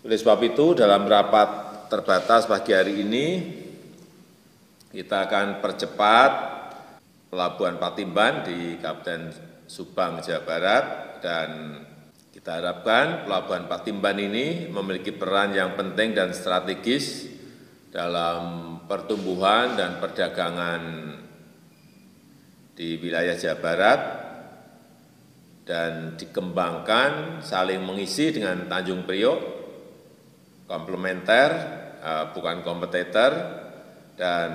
Oleh sebab itu, dalam rapat terbatas pagi hari ini, kita akan percepat Pelabuhan Patimban di Kabupaten Subang, Jawa Barat, dan kita harapkan Pelabuhan Patimban ini memiliki peran yang penting dan strategis dalam pertumbuhan dan perdagangan di wilayah Jawa Barat dan dikembangkan saling mengisi dengan Tanjung Priok, komplementer, bukan kompetitor, dan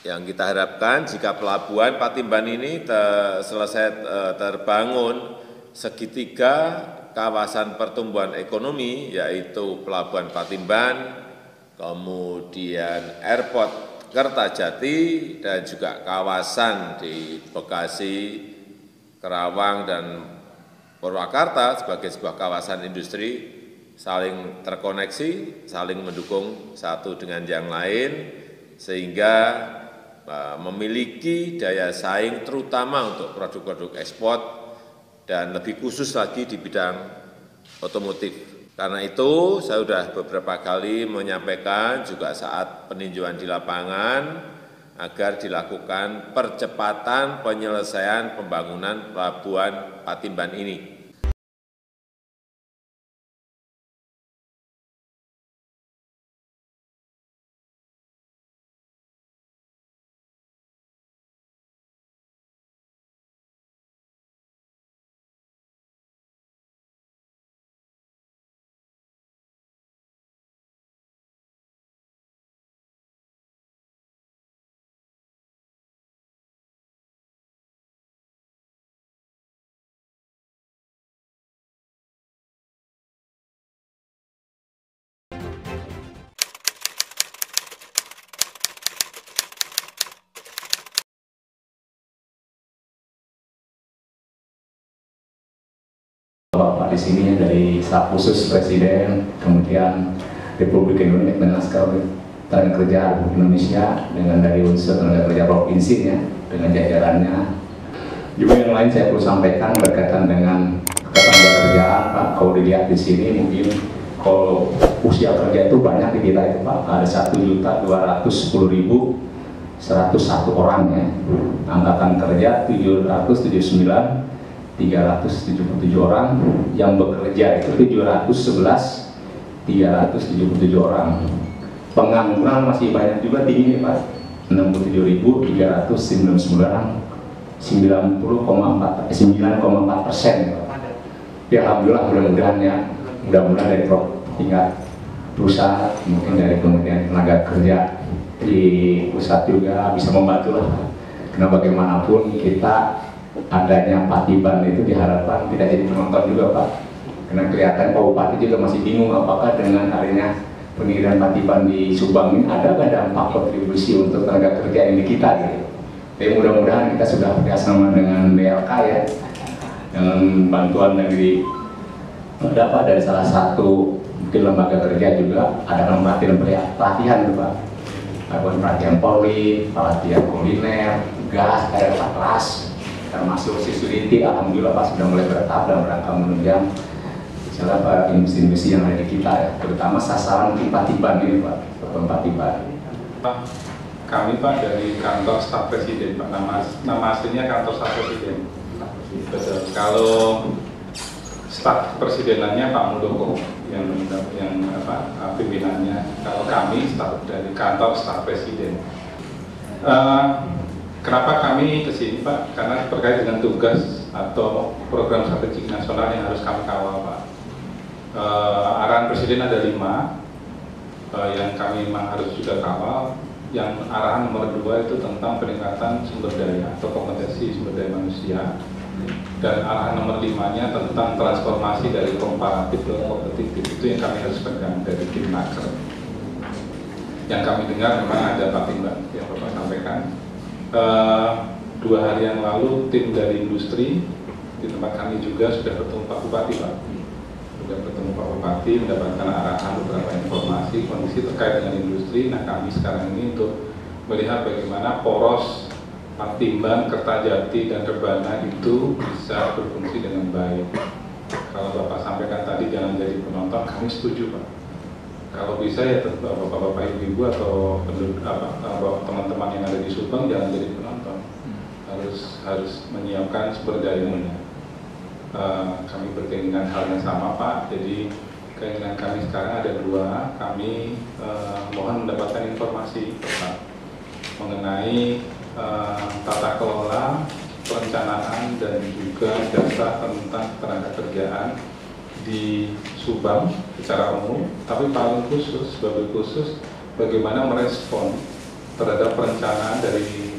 yang kita harapkan jika Pelabuhan Patimban ini selesai terbangun segitiga kawasan pertumbuhan ekonomi, yaitu Pelabuhan Patimban, kemudian Airport Kertajati, dan juga kawasan di Bekasi, Kerawang, dan Purwakarta sebagai sebuah kawasan industri, saling terkoneksi, saling mendukung satu dengan yang lain, sehingga memiliki daya saing terutama untuk produk-produk ekspor dan lebih khusus lagi di bidang otomotif. Karena itu, saya sudah beberapa kali menyampaikan juga saat peninjauan di lapangan agar dilakukan percepatan penyelesaian pembangunan Pelabuhan Patimban ini. Bapak di sini dari staf khusus Presiden, kemudian Republik Indonesia dengan Sekretariat Kerja Republik Indonesia, dengan dari unsur tenaga kerja provinsi ya, dengan jajarannya. Juga yang lain saya perlu sampaikan berkaitan dengan ketenaga kerjaan, Pak. Kalau dilihat di sini mungkin kalau usia kerja itu banyak di kita itu Pak, ada 1.210.101 orang ya. Angkatan kerja 779. 377 orang, yang bekerja itu 711, 377 orang. Pengangguran masih banyak juga tinggi nih Pak, 67.399 orang, 9,4%. Ya alhamdulillah, mudah-mudahan ya, mudah-mudahan dari tingkat pusat, mungkin dari Kementerian Tenaga Kerja di pusat juga bisa membantu lah. Karena bagaimanapun kita adanya Patimban itu diharapkan tidak jadi penonton juga Pak, karena kelihatan Pak Bupati juga masih bingung apakah dengan adanya pendirian Patimban di Subang ini ada nggak dampak kontribusi untuk tenaga kerja ini kita gitu. Tapi mudah-mudahan kita sudah bekerjasama dengan BLK ya, dengan bantuan dari dapat dari salah satu mungkin lembaga kerja juga ada pelatihan tuh Pak, ada pelatihan Polri, pelatihan kuliner, gas, air kelas, termasuk security. Alhamdulillah Pak sudah mulai bertahap dalam rangka menunjang misalnya industri-industri yang ada di kita ya, terutama sasaran Patimban ini Pak, Patimban. Kami Pak dari kantor staf presiden Pak, nama aslinya kantor staf presiden. Betul. Kalau staf presidenannya Pak Muldoko yang pimpinannya. Kalau kami staf dari kantor staf presiden. Kenapa kami ke sini Pak? Karena terkait dengan tugas atau program strategik nasional yang harus kami kawal Pak. Arahan Presiden ada 5 yang kami memang harus juga kawal. Yang arahan nomor 2 itu tentang peningkatan sumber daya atau kompetensi sumber daya manusia. Dan arahan nomor 5-nya tentang transformasi dari komparatif ke kompetitif, itu yang kami harus pegang dari tim Naker. Yang kami dengar memang ada Patimban yang Bapak sampaikan. 2 hari yang lalu tim dari industri di tempat kami juga sudah bertemu Pak Bupati Pak, sudah bertemu Pak Bupati mendapatkan arahan beberapa informasi kondisi terkait dengan industri. Nah kami sekarang ini untuk melihat bagaimana poros Patimban, Kertajati, dan Rebana itu bisa berfungsi dengan baik. Kalau Bapak sampaikan tadi jangan jadi penonton penonton, kami setuju Pak. Kalau bisa ya bapak-bapak, ibu-ibu atau teman-teman yang ada di Subang jangan jadi penonton, harus menyiapkan sumber dayanya. Kami berkeinginan hal yang sama Pak, jadi keinginan kami sekarang ada dua. Kami mohon mendapatkan informasi Pak mengenai tata kelola, perencanaan dan juga data tentang tenaga kerjaan di Subang secara umum, tapi paling khusus, sebagai khusus bagaimana merespon terhadap perencanaan dari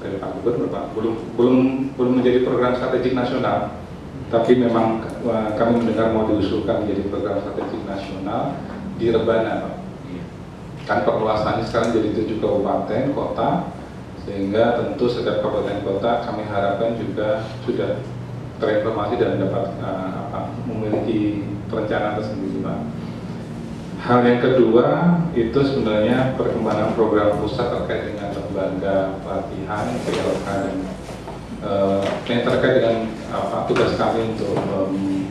Pak Gubernur Pak. Belum menjadi program strategik nasional, tapi memang kami mendengar mau diusulkan menjadi program strategik nasional di Rebana Pak. Kan perluasannya sekarang jadi 7 kabupaten kota, sehingga tentu setiap kabupaten kota kami harapkan juga sudah terinformasi dan dapat memiliki perencanaan tersendiri Pak. Hal yang kedua itu sebenarnya perkembangan program pusat terkait dengan lembaga pelatihan PLK dan yang terkait dengan tugas kami untuk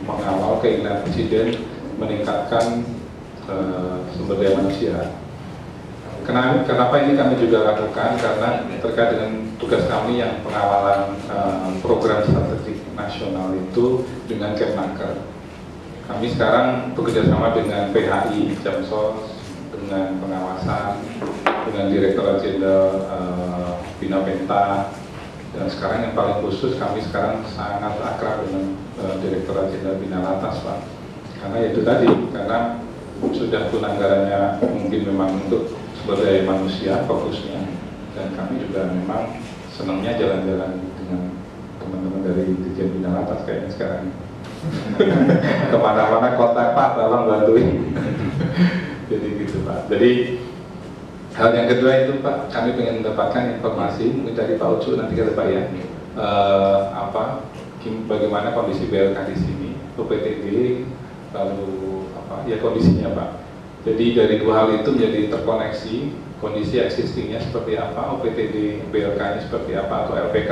mengawal keinginan Presiden meningkatkan sumber daya manusia. Kenapa ini kami juga lakukan? Karena terkait dengan tugas kami yang pengawalan program strategik nasional itu dengan Kemnaker. Kami sekarang bekerjasama dengan PHI, Jamsos, dengan pengawasan, dengan Direktorat Jenderal Bina Penta, dan sekarang yang paling khusus kami sekarang sangat akrab dengan Direktorat Jenderal Bina Latas Pak. Karena itu tadi, karena sudah anggarannya mungkin memang untuk sumber daya manusia fokusnya, dan kami juga memang senangnya jalan-jalan dengan teman-teman dari Dirjen Bina Latas kayaknya sekarang kemana-mana kontak Pak, tolong bantuin. Jadi gitu Pak. Jadi hal yang kedua itu Pak, kami ingin mendapatkan informasi mungkin dari Pak Ucu nanti ke Pak ya, bagaimana kondisi BLK di sini, UPTD, lalu ya kondisinya Pak. Jadi dari dua hal itu menjadi terkoneksi, kondisi existingnya seperti apa, OPTD BLK-nya seperti apa, atau LPK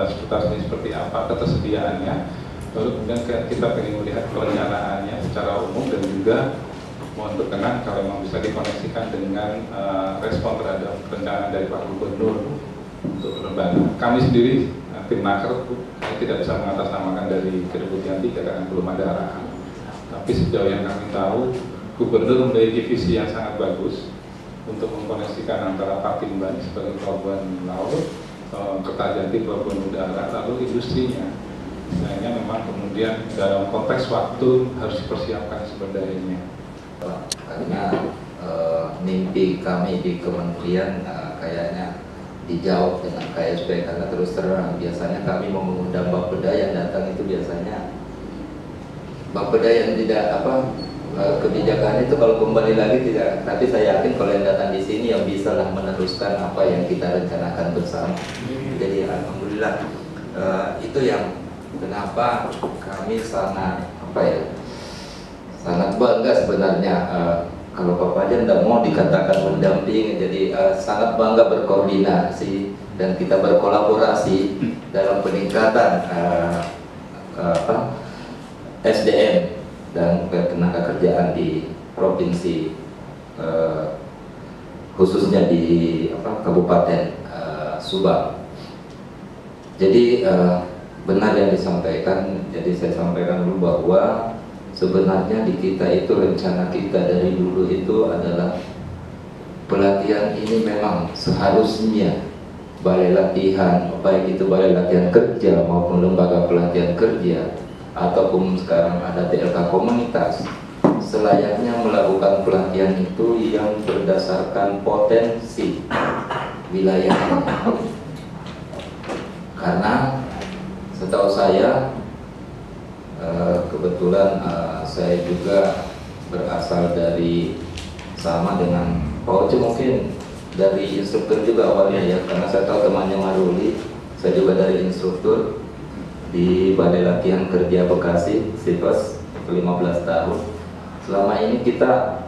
seputarnya seperti apa, ketersediaannya. Lalu kemudian kita ingin melihat perencanaannya secara umum, dan juga mohon berkenan kalau memang bisa dikoneksikan dengan respon terhadap perencanaan dari Pak Gubernur untuk penerbangan. Kami sendiri, tim Naker, kami tidak bisa mengatasnamakan dari Kedeputian 3 karena belum ada arahan. Tapi sejauh yang kami tahu, Gubernur memiliki visi yang sangat bagus untuk mengkoneksikan antara Patimban sebagai pelabuhan laut, Kertajati pelabuhan udara, lalu industrinya. Sehingga memang kemudian dalam konteks waktu harus dipersiapkan sumber dayanya. Karena mimpi kami di kementerian kayaknya dijawab dengan KSP, karena terus terang biasanya kami mau mengundang Bapeda yang datang itu biasanya Bapeda yang tidak kebijakan itu kalau kembali lagi tidak, tapi saya yakin kalau yang datang di sini yang bisa lah meneruskan apa yang kita rencanakan bersama. Jadi alhamdulillah itu yang kenapa kami sangat sangat bangga sebenarnya. Kalau Pak Fajar tidak mau dikatakan mendampingi, jadi sangat bangga berkoordinasi dan kita berkolaborasi dalam peningkatan SDM dan tenaga kerjaan di provinsi, khususnya di Kabupaten Subang. Jadi benar yang disampaikan. Jadi saya sampaikan dulu bahwa sebenarnya di kita itu rencana kita dari dulu itu adalah pelatihan ini memang seharusnya balai latihan, baik itu balai latihan kerja maupun lembaga pelatihan kerja ataupun sekarang ada TLK komunitas, selayaknya melakukan pelatihan itu yang berdasarkan potensi wilayahnya. Karena setahu saya, kebetulan saya juga berasal dari, sama dengan Pak Oce mungkin dari instruktur juga awalnya ya, karena saya tahu temannya Maruli, saya juga dari instruktur di Balai Latihan Kerja Bekasi, SIPAS 15 tahun. Selama ini kita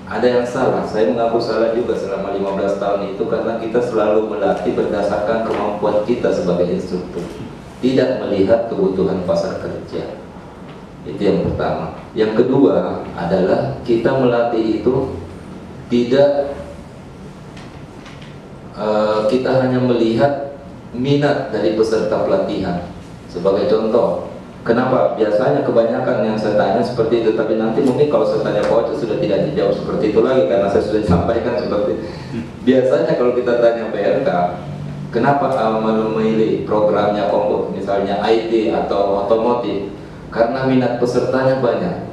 ada yang salah, saya mengaku salah juga selama 15 tahun itu, karena kita selalu melatih berdasarkan kemampuan kita sebagai instruktur, tidak melihat kebutuhan pasar kerja. Itu yang pertama. Yang kedua adalah kita melatih itu tidak kita hanya melihat minat dari peserta pelatihan. Sebagai contoh, kenapa biasanya kebanyakan yang saya tanya seperti itu, tapi nanti mungkin kalau saya tanya coach sudah tidak dijawab seperti itu lagi karena saya sudah sampaikan seperti itu. Biasanya kalau kita tanya PLK, kenapa memilih programnya komputer, misalnya IT atau otomotif? Karena minat pesertanya banyak.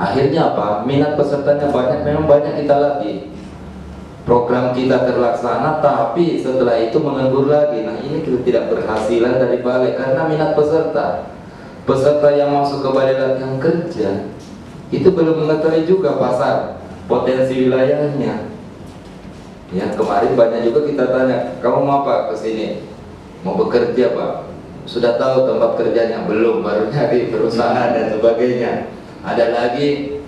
Akhirnya apa? Minat pesertanya banyak, memang banyak kita latih. Program kita terlaksana, tapi setelah itu menganggur lagi. Nah, ini kita tidak berhasilan dari balai karena minat peserta. Peserta yang masuk ke balai latihan kerja itu belum mengetahui juga pasar potensi wilayahnya. Ya, kemarin banyak juga kita tanya, kamu mau apa ke sini? Mau bekerja, Pak? Sudah tahu tempat kerjanya? Belum, baru nyari perusahaan dan sebagainya. Ada lagi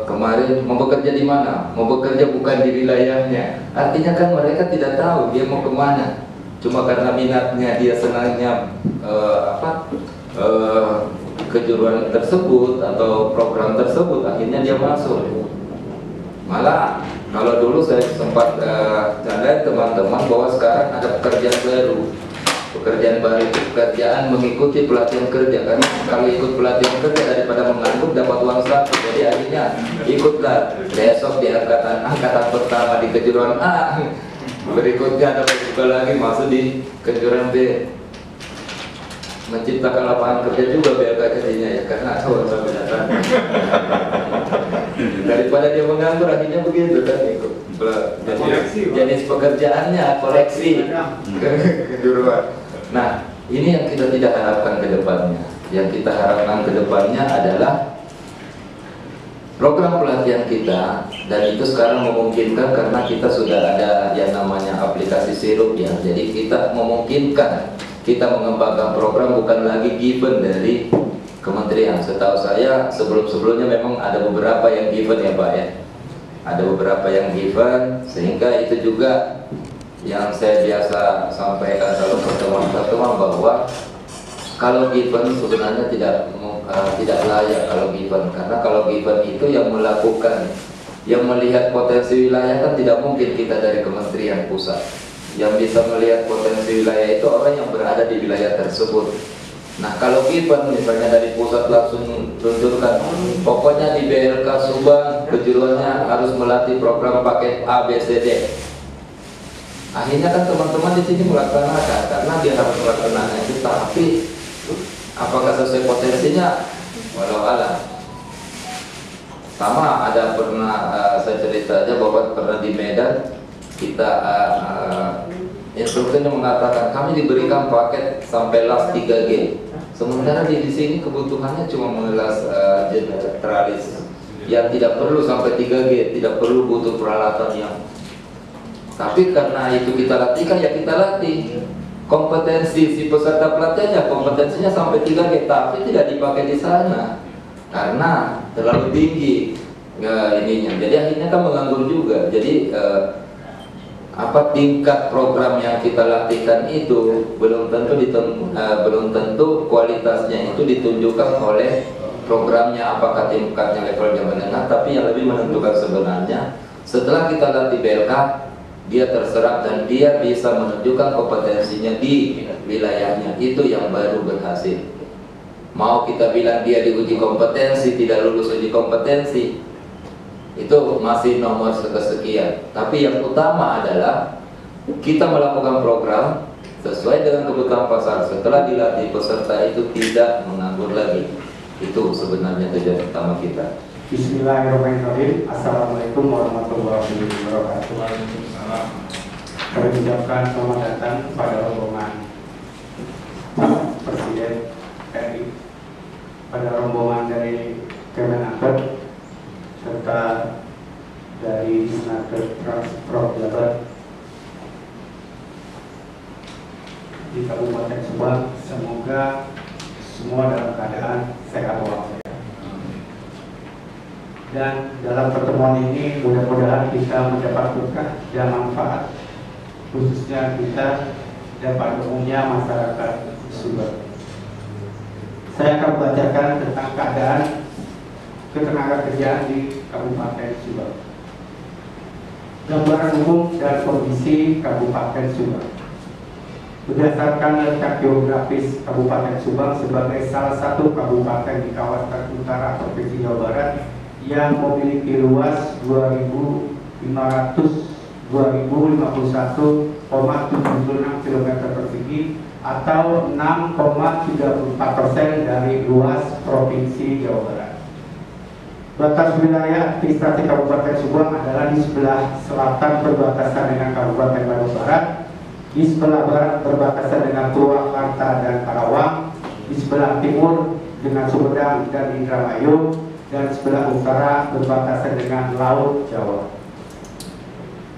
kemarin mau bekerja di mana? Mau bekerja bukan di wilayahnya. Artinya kan mereka tidak tahu dia mau kemana. Cuma karena minatnya, dia senangnya kejuruan tersebut atau program tersebut, akhirnya dia masuk. Malah kalau dulu saya sempat candain teman-teman bahwa sekarang ada pekerjaan baru. Pekerjaan baru itu pekerjaan mengikuti pelatihan kerja, karena kalau ikut pelatihan kerja daripada menganggur dapat uang satu, jadi akhirnya ikutlah besok di angkatan pertama di kejuruan A, berikutnya dapat juga lagi masuk di kejuruan B, menciptakan lapangan kerja juga BLK jadinya ya, karena uang sampai datang. Daripada dia menganggur akhirnya begitu kan, ikut jenis pekerjaannya koleksi kejuruan. Nah, ini yang kita tidak harapkan ke depannya. Yang kita harapkan ke depannya adalah program pelatihan kita, dan itu sekarang memungkinkan karena kita sudah ada yang namanya aplikasi Sirup ya. Jadi kita memungkinkan kita mengembangkan program bukan lagi given dari kementerian. Setahu saya sebelum-sebelumnya memang ada beberapa yang given ya Pak ya. Ada beberapa yang given, sehingga itu juga yang saya biasa sampaikan dalam pertemuan-pertemuan bahwa kalau given sebenarnya tidak layak kalau given, karena kalau given itu yang melakukan, yang melihat potensi wilayah kan tidak mungkin kita dari kementerian pusat. Yang bisa melihat potensi wilayah itu orang yang berada di wilayah tersebut. Nah, kalau given misalnya dari pusat langsung tunjukkan, pokoknya di BLK Subang kejuruannya harus melatih program paket A, B, C, D. Akhirnya kan teman-teman di sini melaksanakan karena dia harus melaksanakan itu, tapi apakah sesuai potensinya? Walau alam. Sama ada pernah saya cerita aja bahwa pernah di Medan kita instrukturnya mengatakan kami diberikan paket sampai las 3G. Sementara di sini kebutuhannya cuma mengelas generalis yang tidak perlu sampai 3G, tidak perlu butuh peralatan yang. Tapi karena itu kita latihkan, ya kita latih. Kompetensi si peserta pelatihannya, kompetensinya sampai 3G, tapi tidak dipakai di sana karena terlalu tinggi ininya. Jadi akhirnya kan menganggur juga. Jadi tingkat program yang kita latihkan itu belum tentu kualitasnya itu ditunjukkan oleh programnya, apakah tingkatnya levelnya menengah. Tapi yang lebih menentukan sebenarnya setelah kita latih BLK, dia terserap dan dia bisa menunjukkan kompetensinya di wilayahnya. Itu yang baru berhasil. Mau kita bilang dia diuji kompetensi, tidak lulus uji kompetensi, itu masih nomor sekian. Tapi yang utama adalah kita melakukan program sesuai dengan kebutuhan pasar. Setelah dilatih peserta itu tidak menganggur lagi. Itu sebenarnya tujuan utama kita. Bismillahirrahmanirrahim. Assalamualaikum warahmatullahi wabarakatuh. Kami ucapkan selamat datang pada rombongan Presiden RI, pada rombongan dari Kemenaker serta dari Disnaker Transport Jabar di Kabupaten Subang. Semoga semua dalam keadaan sehat walafiat. Dan dalam pertemuan ini mudah-mudahan kita mendapat berkah dan manfaat, khususnya kita dan pada umumnya masyarakat Subang. Saya akan membacakan tentang keadaan ketenagakerjaan di Kabupaten Subang. Gambaran umum dan kondisi Kabupaten Subang. Berdasarkan letak geografis Kabupaten Subang sebagai salah satu kabupaten di kawasan utara Provinsi Jawa Barat yang memiliki luas 2.51,76 km persegi atau 6,34% dari luas Provinsi Jawa Barat. Batas wilayah administrasi Kabupaten Subang adalah di sebelah selatan berbatasan dengan Kabupaten Bandung Barat, di sebelah barat berbatasan dengan Purwakarta dan Karawang, di sebelah timur dengan Sumedang dan Indramayu, dan sebelah utara berbatasan dengan Laut Jawa.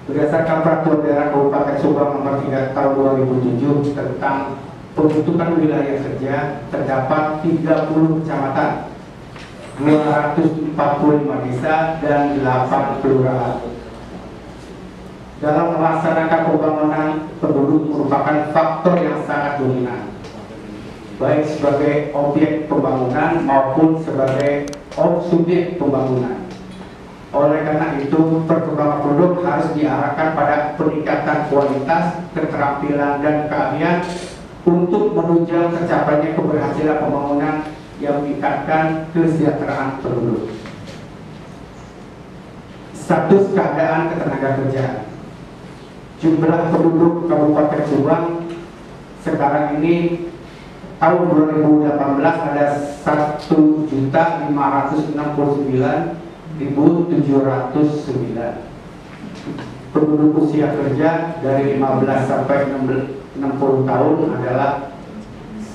Berdasarkan Peraturan Daerah Kabupaten Subang Nomor 3 Tahun 2007 tentang pembentukan wilayah kerja, terdapat 30 kecamatan, 245 desa, dan 8 kelurahan. Dalam melaksanakan pembangunan, penduduk merupakan faktor yang sangat dominan, baik sebagai objek pembangunan maupun sebagai subjek pembangunan. Oleh karena itu, perkembangan penduduk harus diarahkan pada peningkatan kualitas, keterampilan, dan keahlian untuk menunjang tercapainya keberhasilan pembangunan yang meningkatkan kesejahteraan penduduk. Status keadaan ketenagakerjaan. Jumlah penduduk Kabupaten Subang sekarang ini tahun 2018 ada 1.569.709. Penduduk usia kerja dari 15 sampai 60 tahun adalah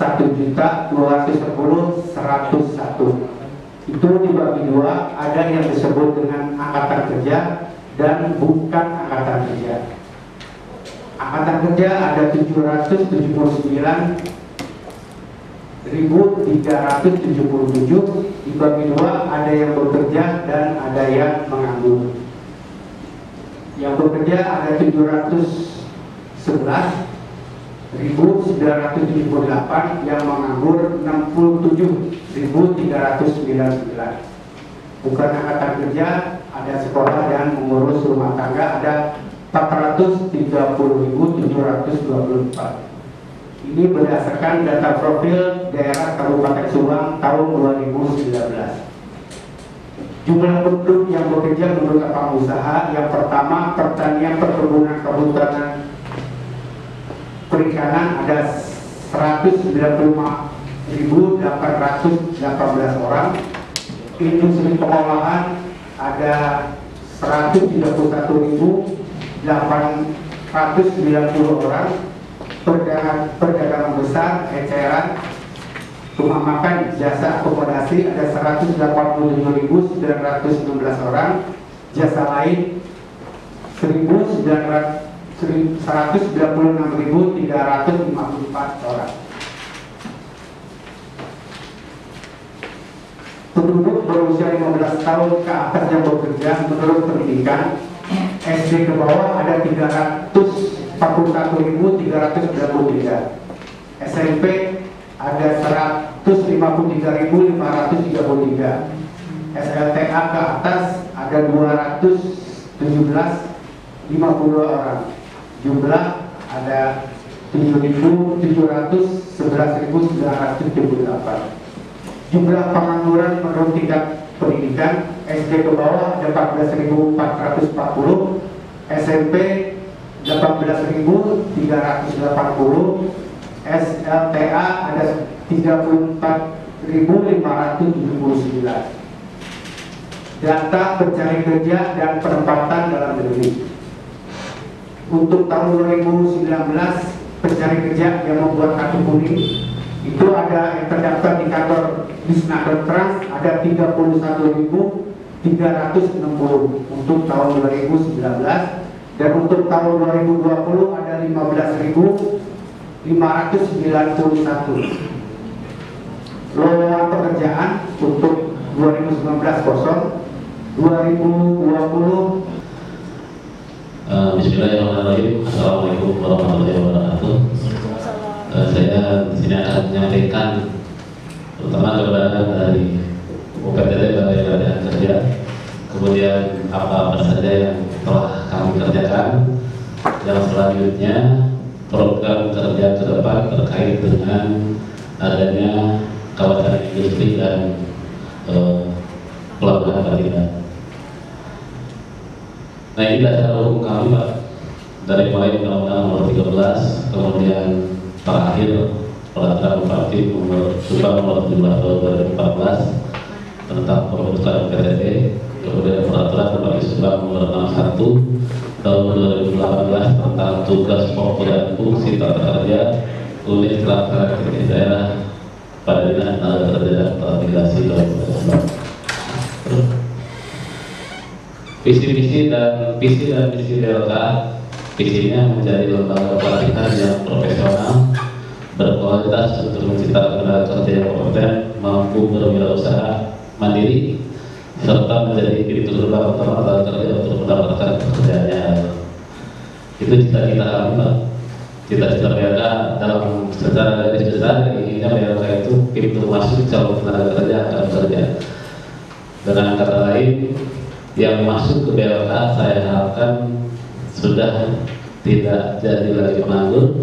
1.210.101. Itu dibagi dua, ada yang disebut dengan angkatan kerja dan bukan angkatan kerja. Angkatan kerja ada 799.377, dibagi dua, ada yang bekerja dan ada yang menganggur. Yang bekerja ada 711.978, yang menganggur 67.399. Bukan angkatan kerja, ada sekolah dan mengurus rumah tangga ada 430.724. Ini berdasarkan data profil daerah Kabupaten Subang tahun 2019. Jumlah penduduk yang bekerja menurut lapangan usaha, yang pertama pertanian, perkebunan, kehutanan, perikanan ada 195.818 orang. Industri pengolahan ada 131.890 orang. Perdagangan besar, eceran, rumah makan, jasa akomodasi ada 187.916 orang. Jasa lain 196.354 orang. Penduduk berusia 15 tahun ke atas yang bekerja menurut pendidikan SD ke bawah ada 341.393, SMP ada 153.533, SLTA ke atas ada 217.52 orang. Jumlah ada 7.711.978. Jumlah pengangguran menurut tingkat pendidikan SD ke bawah ada 14.440, SMP 18.380, SLTA ada 34.579. Data pencari kerja dan penempatan dalam negeri. Untuk tahun 2019, pencari kerja yang membuat kartu kuning itu ada yang terdaftar di kantor Disnaker Trans ada 31.360 untuk tahun 2019, dan untuk tahun 2020 ada 15.591. Lowongan pekerjaan untuk 2019 kosong, 2020. Bismillahirrahmanirrahim. Assalamualaikum warahmatullahi wabarakatuh. Saya di sini akan menyampaikan terutama gambaran dari UPTT Balai Latihan Kerja, kemudian apa saja yang telah kami kerjakan, yang selanjutnya program kerja ke depan terkait dengan adanya kawasan industri dan pelabuhan Patimban. Nah, ini dasar hukum kami, Pak, dari mulai Undang-Undang Nomor 13, kemudian terakhir Peraturan Bupati Nomor 17 Tahun 2014 tentang pembentukan PTT, kemudian Peraturan Bupati Subang Nomor 61 Tahun 2018 tentang tugas pokok dan fungsi tata kerja unit pelaksana teknis daerah pada Dinas Tenaga Kerja dan Transmigrasi 2019. Visi dan misi DLK, visinya menjadi lembaga pelatihan yang profesional, berkualitas untuk menciptakan tenaga kerja yang kompeten, mampu berwirausaha mandiri, serta menjadi pintu gerbang utama tenaga kerja untuk mendapatkan pekerjaannya. Itu cita-cita kami, Pak. Cita-cita BLK dalam secara garis besar, inginnya BLK itu pintu masuk calon tenaga kerja akan bekerja. Dengan kata lain, yang masuk ke BLK saya harapkan sudah tidak jadi lagi penganggur,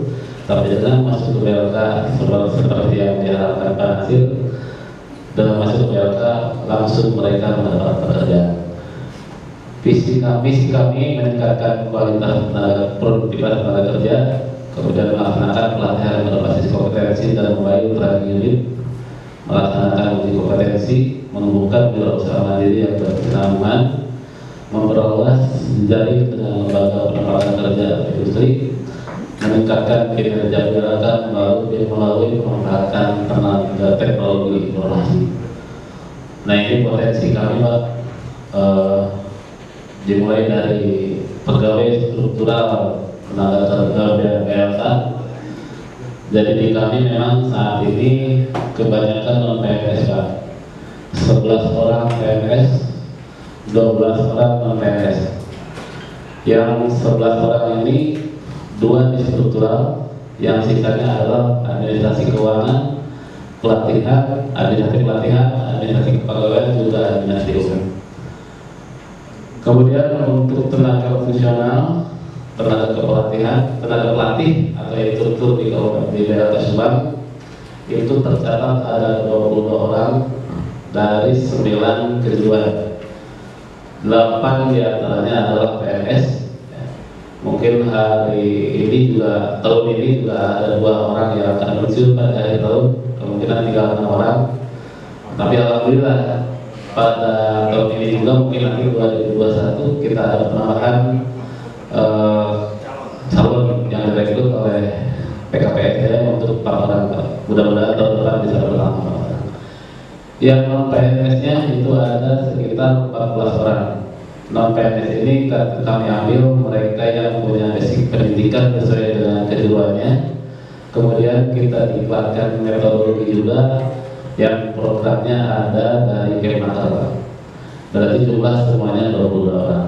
tapi dengan masuk ke BLK seperti yang diharapkan Pak Nasir, dengan masuk ke BLK langsung mereka mendapat pekerjaan. Visi kami meningkatkan kualitas produktivitas tenaga kerja, kemudian melaksanakan pelatihan berbasis kompetensi dan mobile training unit, melaksanakan uji kompetensi, menumbuhkan wirausaha mandiri yang berkesinambungan, memperluas jejaring dengan lembaga penempatan kerja industri, meningkatkan kinerja BLK melalui pemanfaatan tenaga teknologi informasi. Nah, ini potensi kami, Pak, dimulai dari pegawai struktural tenaga kerja BLK. Jadi di kami memang saat ini kebanyakan non PNS, Pak. 11 orang PNS, 12 orang non PNS. Yang 11 orang ini 2 di struktural, yang sisanya adalah administrasi keuangan, pelatihan, administrasi kepegawaian, juga administrasi umum. Kemudian untuk tenaga fungsional, tenaga pelatih atau instruktur di BLK Subang itu tercatat ada 22 orang dari 9 kejuruan. 8 diantaranya adalah PNS. Mungkin hari ini juga, tahun ini juga ada 2 orang yang akan pensiun pada akhir tahun, kemungkinan tinggal 6 orang. Tapi alhamdulillah pada tahun ini juga mungkin nanti 2021 kita ada penambahan calon yang direkrut oleh PKPSDM untuk 4 orang. Mudah-mudahan tahun depan bisa bertambah. Yang non PNS-nya itu ada sekitar 14 orang. Non PNS ini kami ambil mereka yang punya basic pendidikan sesuai dengan kejuruannya. Kemudian kita diklatkan metodologi juga yang programnya ada dari Kemenaker. Berarti jumlah semuanya 22 orang.